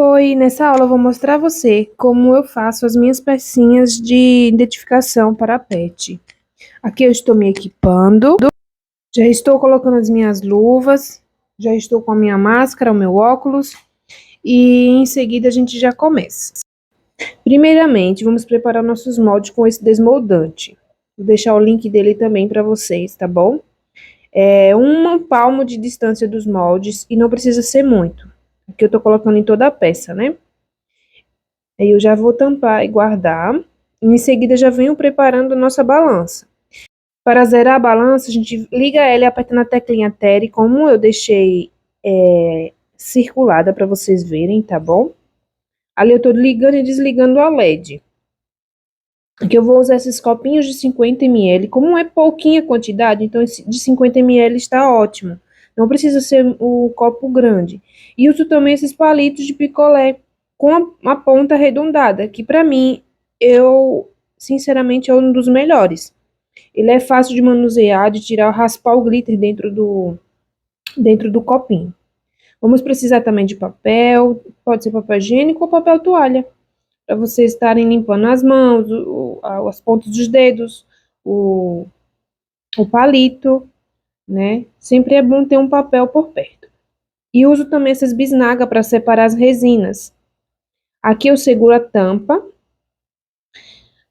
Oi, nessa aula eu vou mostrar a você como eu faço as minhas pecinhas de identificação para pet. Aqui eu estou me equipando, já estou colocando as minhas luvas, já estou com a minha máscara, o meu óculos e em seguida a gente já começa. Primeiramente, vamos preparar nossos moldes com esse desmoldante. Vou deixar o link dele também para vocês, tá bom? É 1 palmo de distância dos moldes e não precisa ser muito. Aqui eu tô colocando em toda a peça, né? Aí eu já vou tampar e guardar. E em seguida já venho preparando nossa balança. Para zerar a balança, a gente liga ela e aperta na teclinha Tere, como eu deixei circulada para vocês verem, tá bom? Ali eu tô ligando e desligando a LED. Aqui eu vou usar esses copinhos de 50 ml. Como é pouquinha quantidade, então esse de 50 ml está ótimo. Não precisa ser o copo grande. E uso também esses palitos de picolé com a ponta arredondada, que para mim, sinceramente, é um dos melhores. Ele é fácil de manusear, de tirar, raspar o glitter dentro do copinho. Vamos precisar também de papel, pode ser papel higiênico ou papel toalha, para vocês estarem limpando as mãos, as pontas dos dedos, o, o palito, né? Sempre é bom ter um papel por perto. E uso também essas bisnagas para separar as resinas. Aqui eu seguro a tampa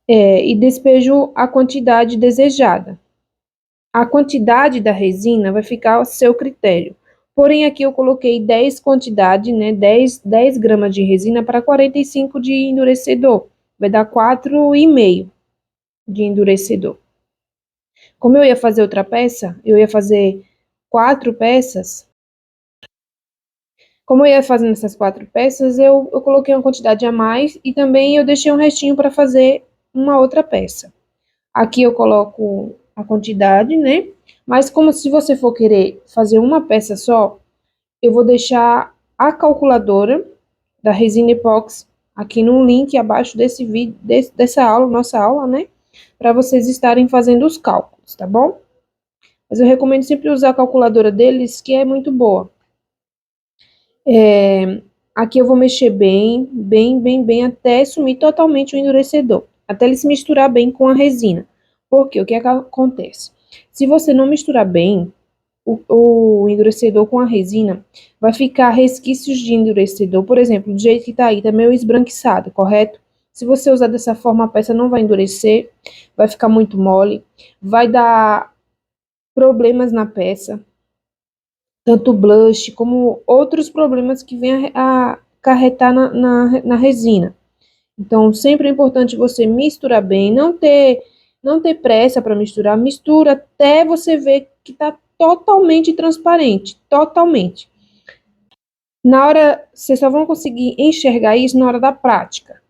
e despejo a quantidade desejada. A quantidade da resina vai ficar ao seu critério. Porém, aqui eu coloquei 10 quantidade, né? 10 gramas de resina para 45 de endurecedor. Vai dar 4,5 de endurecedor. Como eu ia fazer outra peça, eu ia fazer 4 peças. Como eu ia fazendo essas 4 peças, eu coloquei uma quantidade a mais e também eu deixei um restinho para fazer uma outra peça. Aqui eu coloco a quantidade, né? Mas como se você for querer fazer uma peça só, eu vou deixar a calculadora da resina epóxi aqui no link abaixo desse vídeo, dessa aula, nossa aula, né? Para vocês estarem fazendo os cálculos, tá bom? Mas eu recomendo sempre usar a calculadora deles, que é muito boa. Aqui eu vou mexer bem, até sumir totalmente o endurecedor. Até ele se misturar bem com a resina. Porque o que acontece? Se você não misturar bem o endurecedor com a resina, vai ficar resquícios de endurecedor. Por exemplo, do jeito que tá aí, tá meio esbranquiçado, correto? Se você usar dessa forma, a peça não vai endurecer, vai ficar muito mole, vai dar problemas na peça, tanto blush como outros problemas que vêm a acarretar na resina. Então, sempre é importante você misturar bem, não ter pressa para misturar, mistura até você ver que está totalmente transparente, totalmente. Na hora, vocês só vão conseguir enxergar isso na hora da prática.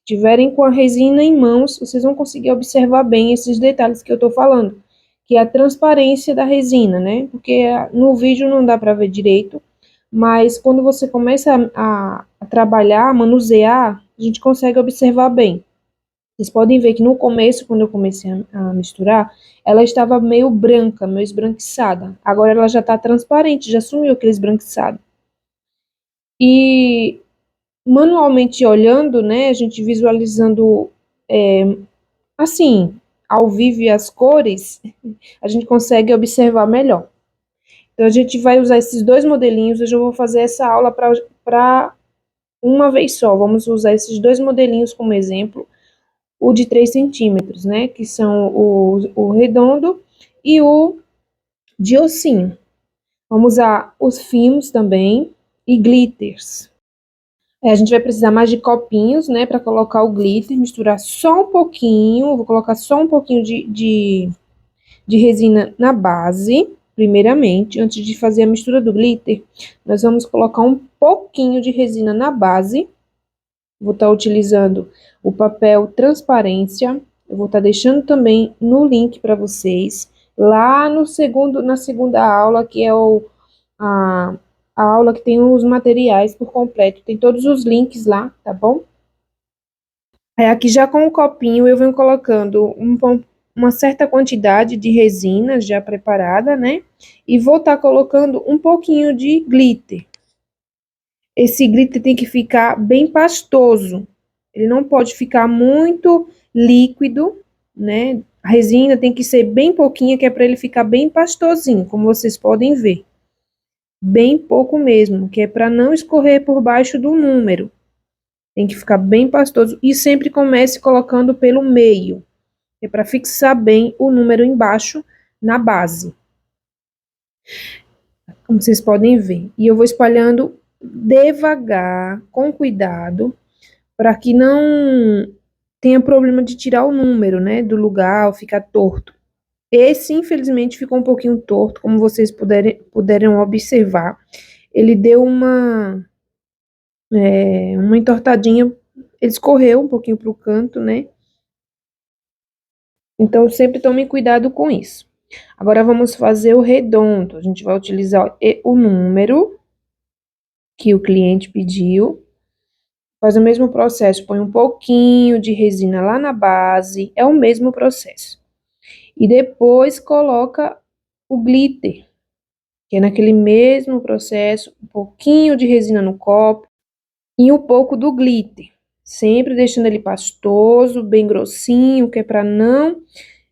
Se tiverem com a resina em mãos, vocês vão conseguir observar bem esses detalhes que eu estou falando, que é a transparência da resina, né? Porque no vídeo não dá para ver direito, mas quando você começa a trabalhar, a manusear, a gente consegue observar bem. Vocês podem ver que no começo, quando eu comecei a misturar, ela estava meio branca, meio esbranquiçada. Agora ela já está transparente, já sumiu aquele esbranquiçado. E manualmente olhando, né, a gente visualizando assim, ao vivo e as cores, a gente consegue observar melhor. Então a gente vai usar esses dois modelinhos, hoje eu vou fazer essa aula para uma vez só. Vamos usar esses dois modelinhos como exemplo, o de 3 centímetros, né, que são o redondo e o de ossinho. Vamos usar os fimos também e glitters. A gente vai precisar mais de copinhos, né, para colocar o glitter, misturar só um pouquinho, vou colocar só um pouquinho de resina na base, primeiramente, antes de fazer a mistura do glitter, nós vamos colocar um pouquinho de resina na base, vou estar utilizando o papel transparência, eu vou estar deixando também no link para vocês, lá no na segunda aula, que é a a aula que tem os materiais por completo, tem todos os links lá, tá bom? Aqui já com o copinho eu venho colocando uma certa quantidade de resina já preparada, né? E vou estar colocando um pouquinho de glitter. esse glitter tem que ficar bem pastoso. Ele não pode ficar muito líquido, né? A resina tem que ser bem pouquinha, que é para ele ficar bem pastosinho, como vocês podem ver. Bem pouco mesmo, que é para não escorrer por baixo do número. Tem que ficar bem pastoso e sempre comece colocando pelo meio, que é para fixar bem o número embaixo na base. Como vocês podem ver. E eu vou espalhando devagar, com cuidado, para que não tenha problema de tirar o número, né, do lugar ou ficar torto. Esse, infelizmente, ficou um pouquinho torto, como vocês puderam observar. Ele deu uma entortadinha, ele escorreu um pouquinho para o canto, né? Então, sempre tome cuidado com isso. Agora, vamos fazer o redondo. A gente vai utilizar o número que o cliente pediu. Faz o mesmo processo, põe um pouquinho de resina lá na base, é o mesmo processo. E depois coloca o glitter, que é naquele mesmo processo, um pouquinho de resina no copo e um pouco do glitter. Sempre deixando ele pastoso, bem grossinho, que é para não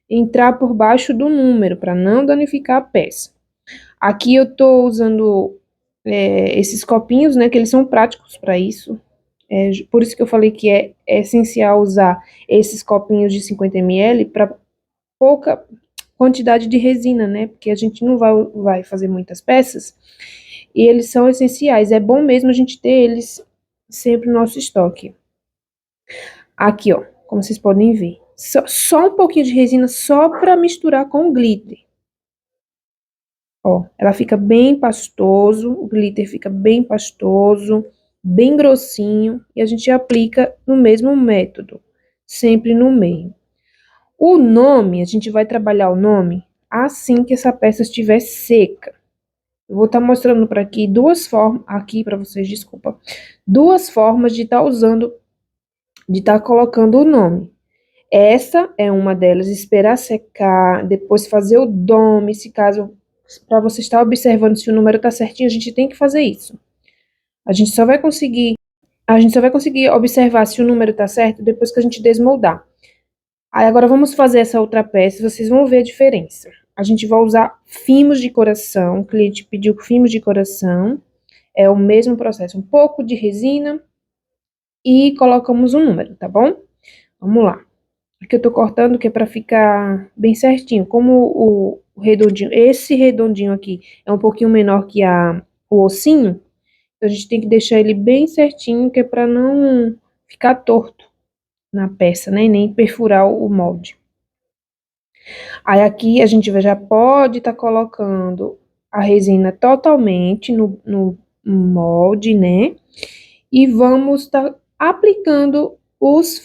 entrar por baixo do número, para não danificar a peça. Aqui eu tô usando esses copinhos, né, que eles são práticos para isso. Por isso que eu falei que é essencial usar esses copinhos de 50 ml para pouca quantidade de resina, né? Porque a gente não vai fazer muitas peças e eles são essenciais. É bom mesmo a gente ter eles sempre no nosso estoque. Aqui, ó, como vocês podem ver. Só um pouquinho de resina só para misturar com o glitter. Ó, ela fica bem pastoso, o glitter fica bem pastoso, bem grossinho, e a gente aplica no mesmo método, sempre no meio. O nome, a gente vai trabalhar o nome assim que essa peça estiver seca. Eu vou estar mostrando para aqui duas formas, aqui para vocês, desculpa, duas formas de estar usando, de estar colocando o nome. Essa é uma delas, esperar secar, depois fazer o dome, se caso, para você estar observando se o número está certinho, a gente tem que fazer isso. A gente só vai conseguir observar se o número está certo depois que a gente desmoldar. Aí agora vamos fazer essa outra peça, vocês vão ver a diferença. A gente vai usar fimos de coração, o cliente pediu fimos de coração, é o mesmo processo, um pouco de resina e colocamos um número, tá bom? Vamos lá. Aqui eu tô cortando que é para ficar bem certinho. Como o redondinho, esse redondinho aqui é um pouquinho menor que o ossinho, então a gente tem que deixar ele bem certinho, que é para não ficar torto na peça, né? E nem perfurar o molde. Aí aqui a gente já pode estar colocando a resina totalmente no molde, né? E vamos estar aplicando os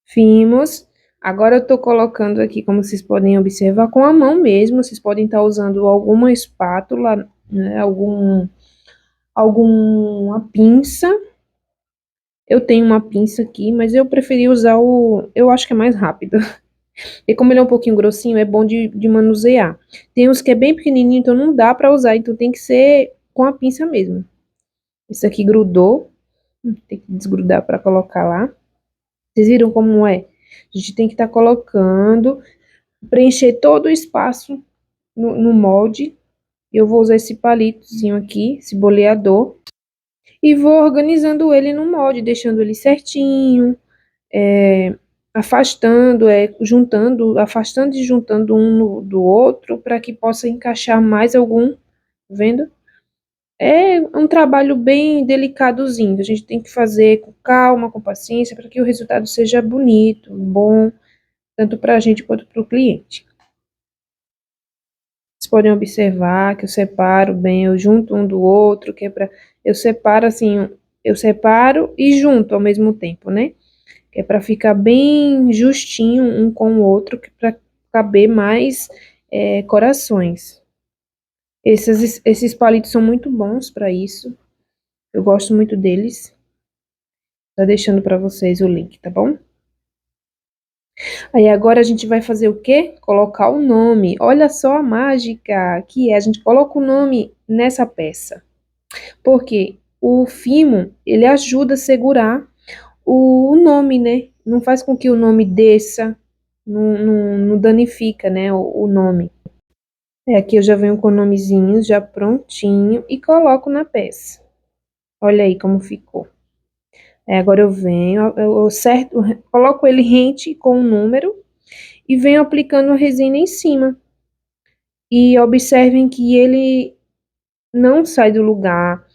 fimos. Agora eu tô colocando aqui, como vocês podem observar, com a mão mesmo. Vocês podem estar usando alguma espátula, né? Alguma pinça. Eu tenho uma pinça aqui, mas eu preferi usar eu acho que é mais rápido. E como ele é um pouquinho grossinho, é bom de manusear. Tem uns que é bem pequenininho, então não dá pra usar, então tem que ser com a pinça mesmo. Esse aqui grudou, tem que desgrudar pra colocar lá. Vocês viram como é? A gente tem que estar colocando, preencher todo o espaço no molde. Eu vou usar esse palitozinho aqui, esse boleador, e vou organizando ele no molde, deixando ele certinho, afastando, afastando e juntando um do outro para que possa encaixar mais algum, tá vendo? É um trabalho bem delicadozinho, a gente tem que fazer com calma, com paciência, para que o resultado seja bonito, bom, tanto para a gente quanto para o cliente. Vocês podem observar que eu separo bem, eu junto um do outro, que é para eu separo assim, eu separo e junto ao mesmo tempo, né? Que é para ficar bem justinho um com o outro, para caber mais corações. Esses palitos são muito bons para isso. Eu gosto muito deles. Tá deixando para vocês o link, tá bom? Aí agora a gente vai fazer o quê? Colocar o nome. Olha só a mágica que é. A gente coloca o nome nessa peça. Por quê? o fimo, ele ajuda a segurar o nome, né? Não faz com que o nome desça, não danifica, né, o nome. Aqui eu já venho com o nomezinho já prontinho e coloco na peça. Olha aí como ficou. Agora eu venho, coloco ele rente com o número e venho aplicando a resina em cima. E observem que ele não sai do lugar.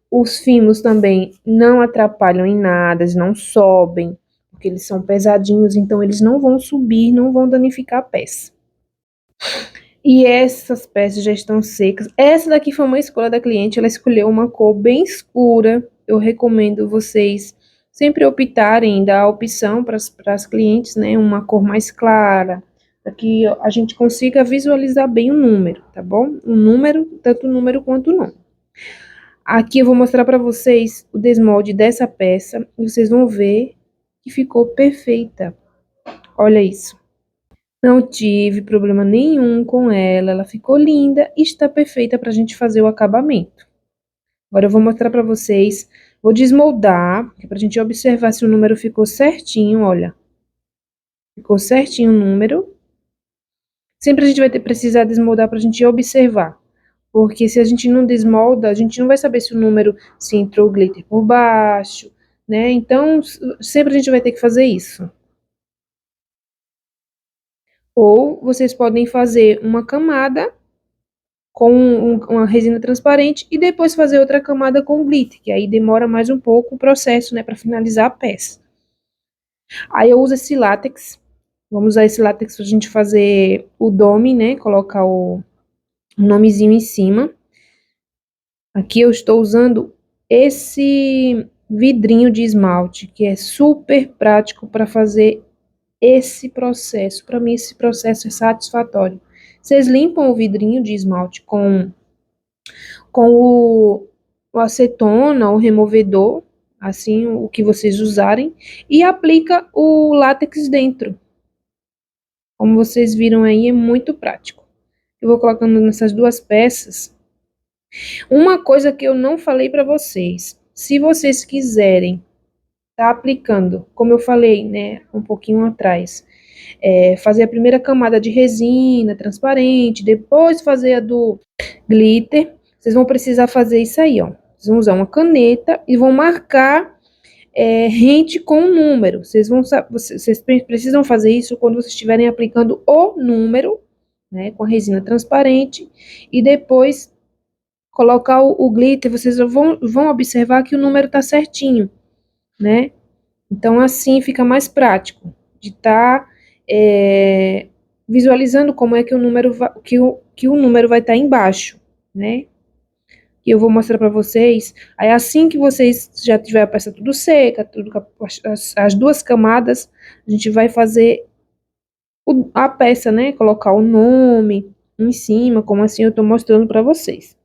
Os fimos também não atrapalham em nada, eles não sobem, porque eles são pesadinhos, então eles não vão subir, não vão danificar a peça. E essas peças já estão secas. Essa daqui foi uma escolha da cliente, ela escolheu uma cor bem escura. Eu recomendo vocês sempre optarem, dar a opção para as clientes, né, uma cor mais clara, para que a gente consiga visualizar bem o número, tá bom? O número, tanto o número quanto o nome. Aqui eu vou mostrar para vocês o desmolde dessa peça e vocês vão ver que ficou perfeita. Olha isso. Não tive problema nenhum com ela ficou linda e está perfeita para a gente fazer o acabamento. Agora eu vou mostrar para vocês, vou desmoldar, para a gente observar se o número ficou certinho, olha. Ficou certinho o número. Sempre a gente vai precisar desmoldar para a gente observar. Porque se a gente não desmolda, a gente não vai saber se o número, se entrou glitter por baixo, né? Então, sempre a gente vai ter que fazer isso. Ou vocês podem fazer uma camada com uma resina transparente e depois fazer outra camada com glitter, que aí demora mais um pouco o processo, né, para finalizar a peça. Aí eu uso esse látex, vamos usar esse látex pra gente fazer o dome, né, colocar o nomezinho em cima. Aqui eu estou usando esse vidrinho de esmalte, que é super prático para fazer esse processo. Para mim, esse processo é satisfatório. Vocês limpam o vidrinho de esmalte com o acetona, o removedor, assim, o que vocês usarem, e aplica o látex dentro. Como vocês viram aí, é muito prático. Eu vou colocando nessas duas peças. Uma coisa que eu não falei para vocês, se vocês quiserem tá aplicando, como eu falei, né, um pouquinho atrás, fazer a primeira camada de resina transparente, depois fazer a do glitter, vocês vão precisar fazer isso aí, ó. Vocês vão usar uma caneta e vão marcar rente com o número. Vocês precisam fazer isso quando vocês estiverem aplicando o número, né, com a resina transparente, e depois colocar o glitter, vocês vão observar que o número tá certinho, né? Então, assim fica mais prático de estar visualizando como é que o número que o número vai estar embaixo, né? E eu vou mostrar para vocês. Aí, assim que vocês já tiver a peça tudo seca, as duas camadas, a gente vai fazer a peça, né? Colocar o nome em cima, como assim eu tô mostrando para vocês.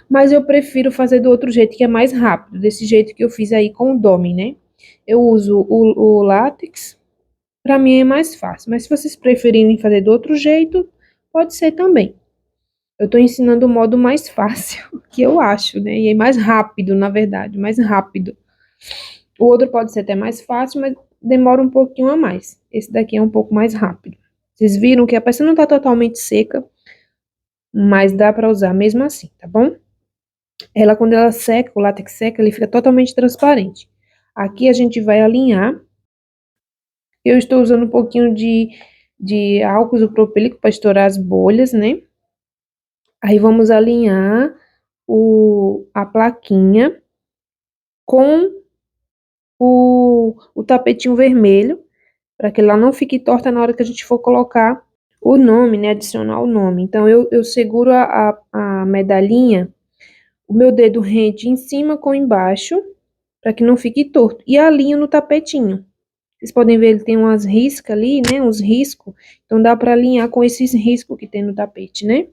Mas eu prefiro fazer do outro jeito, que é mais rápido, desse jeito que eu fiz aí com o Dome, né? Eu uso o látex, para mim é mais fácil, mas se vocês preferirem fazer do outro jeito, pode ser também. Eu estou ensinando o modo mais fácil, que eu acho, né? E é mais rápido, na verdade, mais rápido. O outro pode ser até mais fácil, mas demora um pouquinho a mais. Esse daqui é um pouco mais rápido. Vocês viram que a peça não está totalmente seca, mas dá para usar mesmo assim, tá bom? Ela, quando ela seca, o látex seca, ele fica totalmente transparente. Aqui a gente vai alinhar. Eu estou usando um pouquinho de álcool isopropílico para estourar as bolhas, né? Aí vamos alinhar a plaquinha com o tapetinho vermelho, para que ela não fique torta na hora que a gente for colocar o nome, né? Adicionar o nome. Então, eu seguro a medalhinha, o meu dedo rente em cima com embaixo, para que não fique torto. E alinho no tapetinho. Vocês podem ver, ele tem umas riscas ali, né? Uns riscos. Então, dá para alinhar com esses riscos que tem no tapete, né?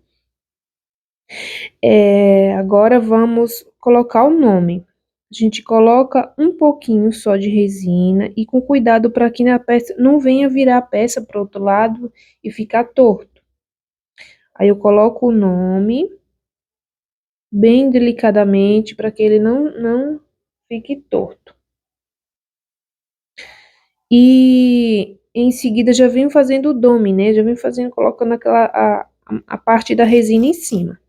Agora, vamos colocar o nome. A gente coloca um pouquinho só de resina e com cuidado para que na peça não venha virar a peça para o outro lado e ficar torto. Aí, eu coloco o nome. bem delicadamente para que ele não fique torto. E em seguida já venho fazendo o dome, né? Já venho fazendo, colocando a parte da resina em cima.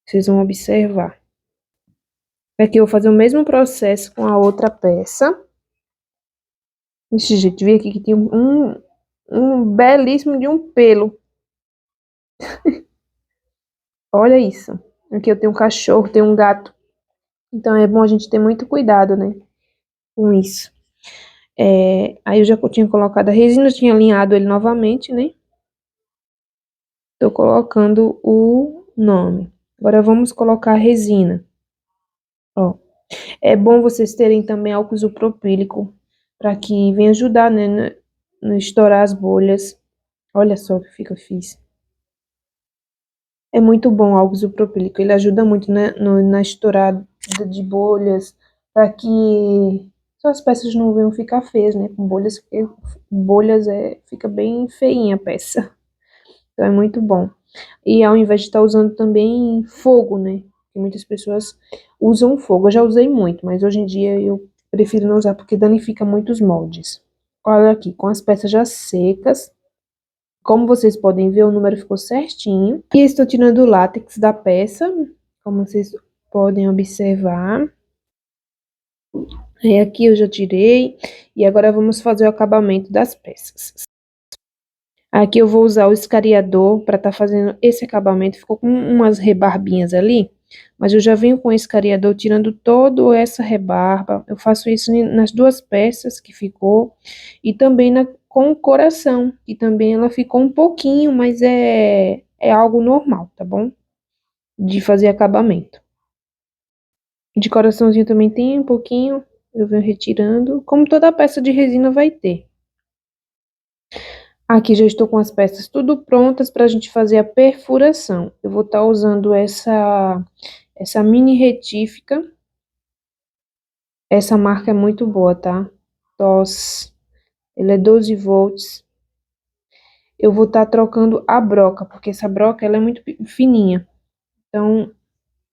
Vocês vão observar. Aqui eu vou fazer o mesmo processo com a outra peça. Desse jeito, vi aqui que tem um belíssimo de um pelo. Olha isso. Aqui eu tenho um cachorro, tenho um gato. Então é bom a gente ter muito cuidado, né? Com isso. Aí eu já tinha colocado a resina, tinha alinhado ele novamente, né? Tô colocando o nome. Agora vamos colocar a resina. Ó, é bom vocês terem também álcool isopropílico para que venha ajudar, né, no estourar as bolhas. Olha só o que fica fiz. É muito bom o álcool isopropílico, ele ajuda muito, né, na estourada de bolhas, para que suas peças não venham ficar feias, né, com bolhas, porque bolhas fica bem feinha a peça. Então é muito bom. E ao invés de estar usando também fogo, né? Que muitas pessoas usam fogo. Eu já usei muito, mas hoje em dia eu prefiro não usar porque danifica muito os moldes. Olha aqui, com as peças já secas. Como vocês podem ver, o número ficou certinho. E estou tirando o látex da peça, como vocês podem observar. Aqui eu já tirei. E agora vamos fazer o acabamento das peças. Aqui eu vou usar o escariador para estar fazendo esse acabamento. Ficou com umas rebarbinhas ali, mas eu já venho com o escariador tirando toda essa rebarba. Eu faço isso nas duas peças que ficou e também com o coração, que também ela ficou um pouquinho, mas é algo normal, tá bom? De fazer acabamento. De coraçãozinho também tem um pouquinho, eu venho retirando, como toda peça de resina vai ter. Aqui já estou com as peças tudo prontas para a gente fazer a perfuração. Eu vou estar usando essa mini retífica. Essa marca é muito boa, tá? TOS. Ele é 12 volts. Eu vou estar trocando a broca, porque essa broca ela é muito fininha. Então,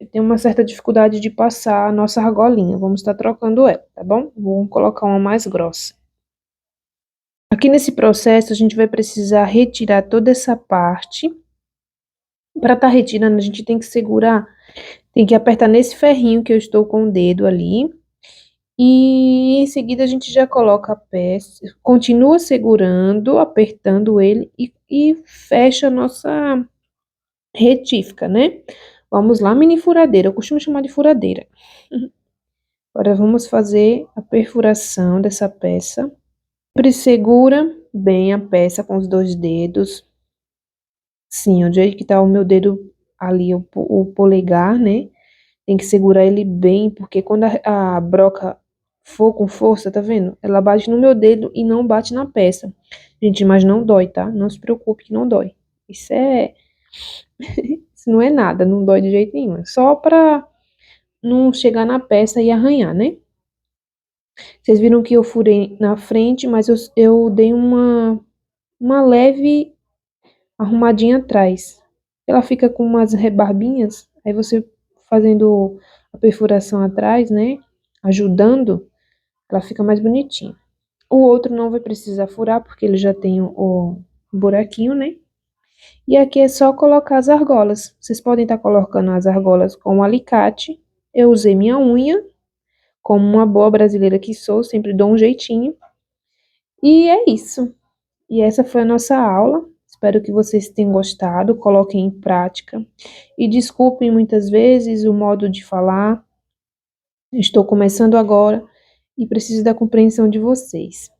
eu tenho uma certa dificuldade de passar a nossa argolinha. Vamos estar trocando ela, tá bom? Vou colocar uma mais grossa. Aqui nesse processo, a gente vai precisar retirar toda essa parte. Para estar retirando, a gente tem que segurar, tem que apertar nesse ferrinho que eu estou com o dedo ali. E em seguida a gente já coloca a peça, continua segurando, apertando ele e fecha a nossa retífica, né? Vamos lá, mini furadeira, eu costumo chamar de furadeira. Agora vamos fazer a perfuração dessa peça. Sempre segura bem a peça com os dois dedos. Sim, o jeito que tá o meu dedo ali, o polegar, né? Tem que segurar ele bem, porque quando a broca for com força, tá vendo? Ela bate no meu dedo e não bate na peça. Gente, mas não dói, tá? Não se preocupe que não dói. Isso isso não é nada, não dói de jeito nenhum. É só pra não chegar na peça e arranhar, né? Vocês viram que eu furei na frente, mas eu dei uma leve arrumadinha atrás. Ela fica com umas rebarbinhas, aí você fazendo a perfuração atrás, né? Ajudando, ela fica mais bonitinha. O outro não vai precisar furar, porque ele já tem o buraquinho, né? E aqui é só colocar as argolas. Vocês podem estar colocando as argolas com um alicate. Eu usei minha unha, como uma boa brasileira que sou, sempre dou um jeitinho. E é isso. E essa foi a nossa aula. Espero que vocês tenham gostado, coloquem em prática. E desculpem muitas vezes o modo de falar. Estou começando agora e preciso da compreensão de vocês.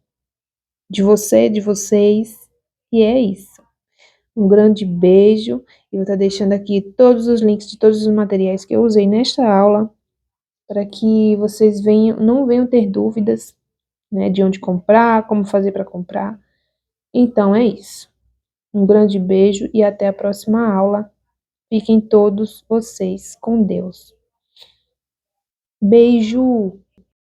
De você, de vocês. E é isso. Um grande beijo. E vou estar deixando aqui todos os links de todos os materiais que eu usei nesta aula, para que vocês não venham ter dúvidas, né, de onde comprar, como fazer para comprar. Então é isso. Um grande beijo e até a próxima aula. Fiquem todos vocês com Deus. Beijo!